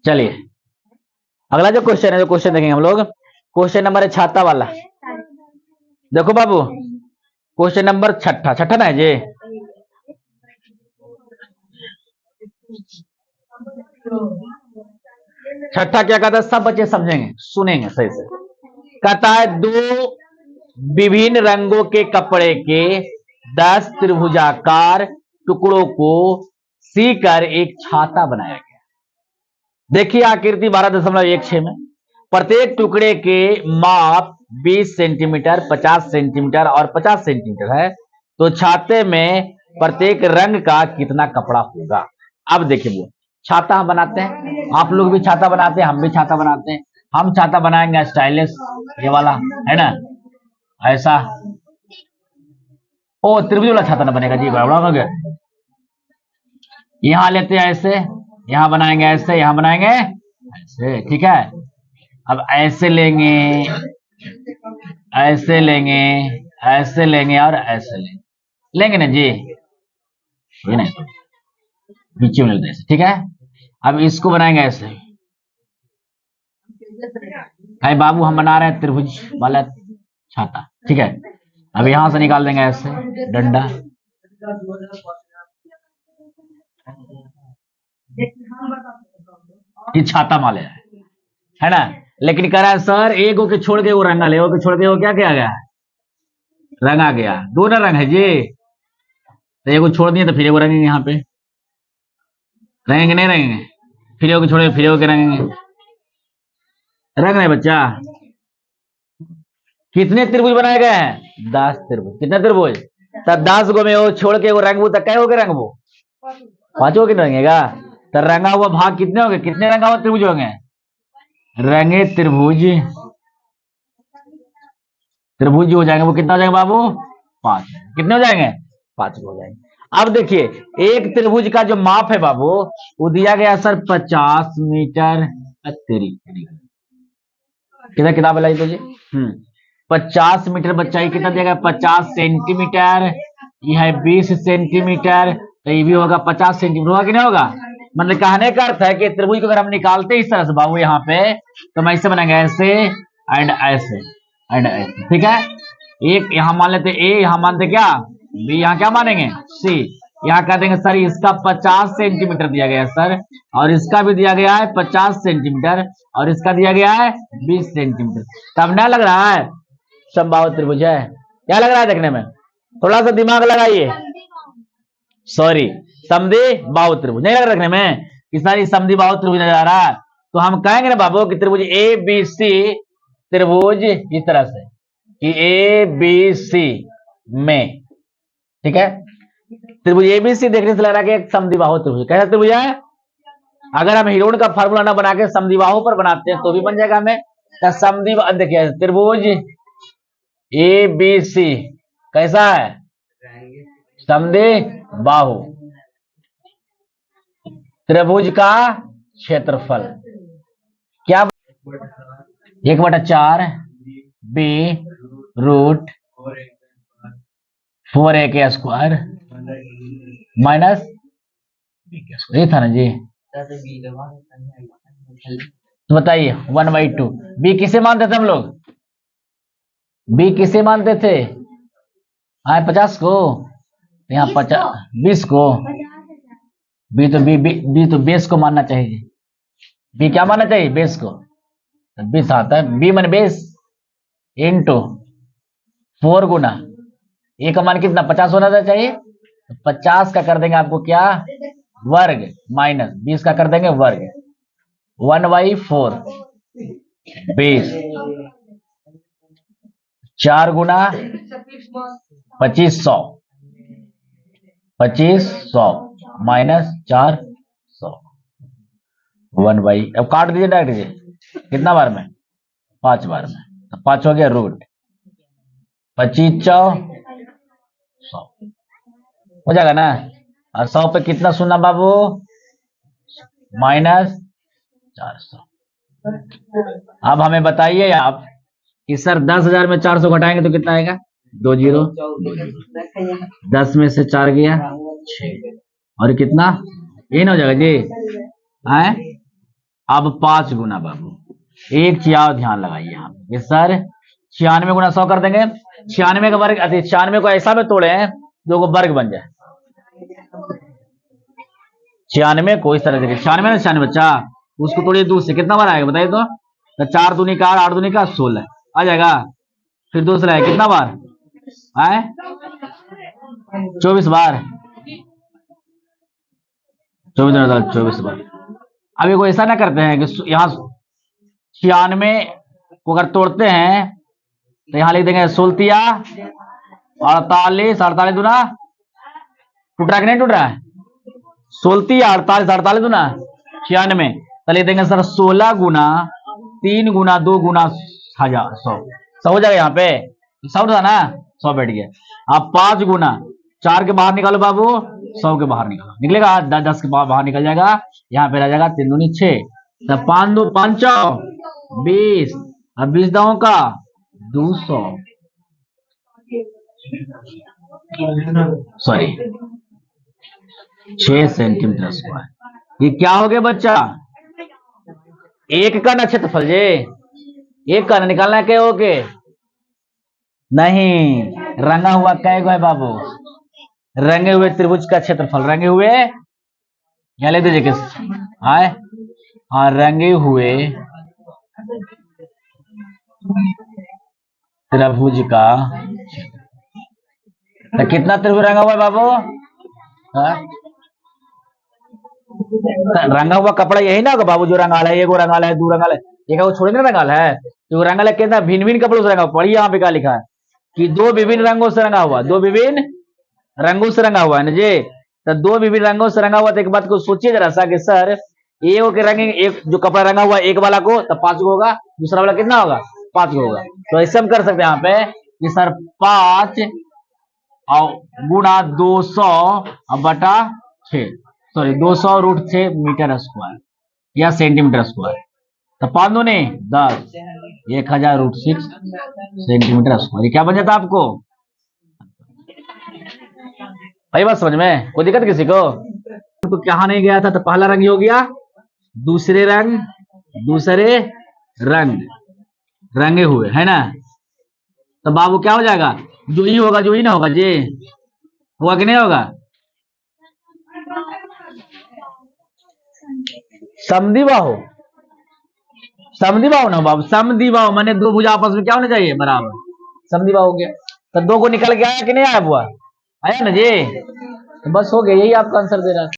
चलिए अगला जो क्वेश्चन है, जो क्वेश्चन देखेंगे हम लोग, क्वेश्चन नंबर है छाता वाला। देखो बाबू, क्वेश्चन नंबर छठा, छठा ना है जी। छठा क्या कहता है, सब बच्चे समझेंगे, सुनेंगे सही से। कहता है दो विभिन्न रंगों के कपड़े के 10 त्रिभुजाकार टुकड़ों को सीकर एक छाता बनाया गया। देखिए आकृति 12.16 में, प्रत्येक टुकड़े के माप 20 सेंटीमीटर, 50 सेंटीमीटर और 50 सेंटीमीटर है। तो छाते में प्रत्येक रंग का कितना कपड़ा होगा। अब देखिए वो छाता हम बनाते हैं, आप लोग भी छाता बनाते हैं, हम भी छाता बनाते हैं। हम छाता बनाएंगे स्टाइलिश, ये वाला है ना, ऐसा। ओ त्रिभुज वाला छाता ना बनेगा जी, गड़बड़ा हो गया। यहां लेते हैं ऐसे, यहां बनाएंगे ऐसे, यहां बनाएंगे ऐसे, ठीक है। अब ऐसे लेंगे, ऐसे लेंगे, ऐसे लेंगे और ऐसे लेंगे ना जी, ये नहीं बीच में लेते हैं, ठीक है। अब इसको बनाएंगे ऐसे। अरे बाबू हम बना रहे हैं त्रिभुज वाला छाता, ठीक है। अब यहां से निकाल देंगे ऐसे डंडा, ये छाता माले है ना। लेकिन कह रहा है सर एक को छोड़ के वो रंगा ले, वो छोड़ के वो क्या किया गया, रंग आ गया। दोनों रंग है जी, तो एक को छोड़ दिए तो फिर एक रंगेंगे, यहाँ पे रंगेंगे नहीं रंगेंगे, फिर एक को छोड़े फिर एक रंगेंगे, रंग रहे बच्चा। कितने त्रिभुज बनाए गए हैं, 10 त्रिभुज। कितने त्रिभुज, तब 10 गो में वो छोड़ के वो रंगबू तक क्या हो गए, रंगबू 5 हो के रंगेगा। तो रंगा हुआ भाग कितने हो गए, कितने रंगा हुआ त्रिभुज होंगे, रंगे त्रिभुज, त्रिभुज जो हो जाएंगे वो कितना हो जाएगा बाबू, 5। कितने हो जाएंगे, 5 हो जाएंगे। अब देखिए एक त्रिभुज का जो माप है बाबू, वो दिया गया सर 50 मीटर। कितना किताब लाई तो जी, 50 मीटर। बच्चा ये कितना देगा, 50 सेंटीमीटर। ये है 20 सेंटीमीटर, तो ये भी होगा 50 सेंटीमीटर, होगा कि नहीं होगा। मतलब कहने का अर्थ है कि त्रिभुज को अगर हम निकालते इस तरह से बाबू यहाँ पे, तो हम ऐसे बनाएंगे ऐसे एंड ऐसे एंड ऐसे, ठीक है। एक यहाँ मान लेते ए, यहाँ मानते क्या बी, यहाँ क्या मानेंगे सी। यहाँ कह देंगे सर इसका 50 सेंटीमीटर दिया गया है सर, और इसका भी दिया गया है 50 सेंटीमीटर, और इसका दिया गया है 20 सेंटीमीटर। तब ना लग रहा है समबाहु त्रिभुज है, क्या लग रहा है देखने में, थोड़ा सा दिमाग लगाइए। सॉरी, समद्विबाहु त्रिभुज नहीं लग रहा देखने में कि सारी समद्विबाहु त्रिभुज नजर आ रहा है। तो हम कहेंगे ना बाबू कि त्रिभुज ए बी सी त्रिभुज इस तरह से कि ए बी सी में, ठीक है। त्रिभुज ए बी सी देखने से लग रहा है कि एक समद्विबाहु त्रिभुज, कैसा त्रिभुज है। अगर हम हिरोन का फार्मूला ना बना के समद्विबाहु पर बनाते हैं तो भी बन जाएगा हमें। समद्विबाहु देखिए त्रिभुज ए बी सी कैसा है, समद्विबाहु। त्रिभुज का क्षेत्रफल क्या, 1/4 बी रूट 4a के स्क्वायर माइनस बी के स्क्वायर, ये था ना जी। तो बताइए 1/2 बी किसे मानते थे हम लोग, बी किसे मानते थे, आए 50 को, यहाँ 50 20 को, बी तो बेस को मानना चाहिए। बी क्या मानना चाहिए, बेस को। तो 20 आता है, बी मन बेस इंटू 4 गुना ए का मान कितना 50 होना चाहिए, तो 50 का कर देंगे आपको क्या वर्ग, माइनस 20 का कर देंगे वर्ग, 1/4 20, 4 गुना 2500, 2500 माइनस 400, 1 बाई, अब काट दीजिए डायरेक्ट दीजिए, कितना बार में 5 बार में, तो 5 हो गया रूट 25 100 हो जाएगा ना। और 100 पे कितना सुनना बाबू, -400। अब हमें बताइए आप कि सर 10,000 में 400 घटाएंगे तो कितना आएगा, 2 जीरो, 10 में से 4 गया 6, और कितना ये ना हो जाएगा जी, आए अब 5 गुना बाबू, एक चीज और ध्यान लगाइए यहाँ पे सर, 96 गुना 100 कर देंगे, 96 का वर्ग, 96 को ऐसा में तोड़े हैं जो को वर्ग बन जाए, 96 को इस तरह से 96 ना 96 बच्चा, उसको तोड़िए 2 से, कितना बार आएगा बताइए तो 4 दूनी का 8, 8 दूनी का 16 आ जाएगा। फिर दूसरा है कितना बार आए, 24 बार, 24 बार। अब ये को ऐसा ना करते हैं कि यहाँ 96 को अगर तोड़ते हैं तो यहां लिख देंगे 16 48, 48 दूना टूट रहा है कि नहीं टूट रहा है, 16 48, 48 दूना 96, तो लिख देंगे सर 16 गुना 3 गुना 2 गुना 1000, 100 हो जाएगा। यहाँ पे 100 था ना, 100 बैठ गया। अब 5 गुना 4 के बाहर निकालो बाबू, 100 के बाहर निकालो, निकलेगा 10 के बाहर निकल जाएगा, यहाँ पे रह जाएगा 3 दूनी 6, तब 5 2 5 20, अब 20 दाओं का 200, सॉरी 6 सेंटीमीटर स्क्वायर। ये क्या हो गया बच्चा, एक का ना क्षेत्रफल जे, एक का ना निकालना है, क्या हो के नहीं, रंगा हुआ कै गो है बाबू, रंगे हुए त्रिभुज का क्षेत्रफल, रंगे हुए यहाँ ले दीजिए किस हाय, हाँ रंगे हुए त्रिभुज का, तो कितना त्रिभुज रंगा हुआ है बाबू, रंगा हुआ कपड़ा यही ना होगा बाबू, जो रंगाल है, एक रंगाल है, 2 रंगाल है, एक वो छोड़े ना रंगाल है, तो रंगाल है कितना, भिन्न भिन्न कपड़ों से रंगा हुआ। पढ़िए यहाँ पे क्या लिखा है कि 2 विभिन्न रंगों से रंगा हुआ, 2 विभिन्न रंगों से रंगा हुआ है ना जी, तो 2 विभिन्न रंगों से रंगा हुआ, तो एक बात को सोचिए जरा सा कि सर एक के रंगे, एक जो कपड़ा रंगा हुआ एक वाला को तो 5 को होगा, दूसरा वाला कितना होगा 5 को होगा, तो ऐसे हम कर सकते हैं यहाँ पे कि सर 5 और गुणा 200 बटा 6, सॉरी 200√6 मीटर स्क्वायर या सेंटीमीटर स्क्वायर, तो 5 दूनी 10, 1000√6 सेंटीमीटर स्क्वायर। ये क्या बन जाता आपको, भाई बात समझ में, कोई दिक्कत किसी को, तो कहा नहीं गया था, तो पहला रंग हो गया, दूसरे रंग रंगे हुए है ना, तो बाबू क्या हो जाएगा, जो ही होगा जो ही ना होगा जी, होगा कि नहीं होगा, समद्विबाहु, समद्विबाहु ना बाबू, समद्विबाहु माने 2 भुजा आपस में क्या होना चाहिए बराबर, समद्विबाहु हो गया, तो 2 को निकल के आया कि नहीं आया बुआ, आया ना जी, तो बस हो गया, यही आपका आंसर दे रहा है।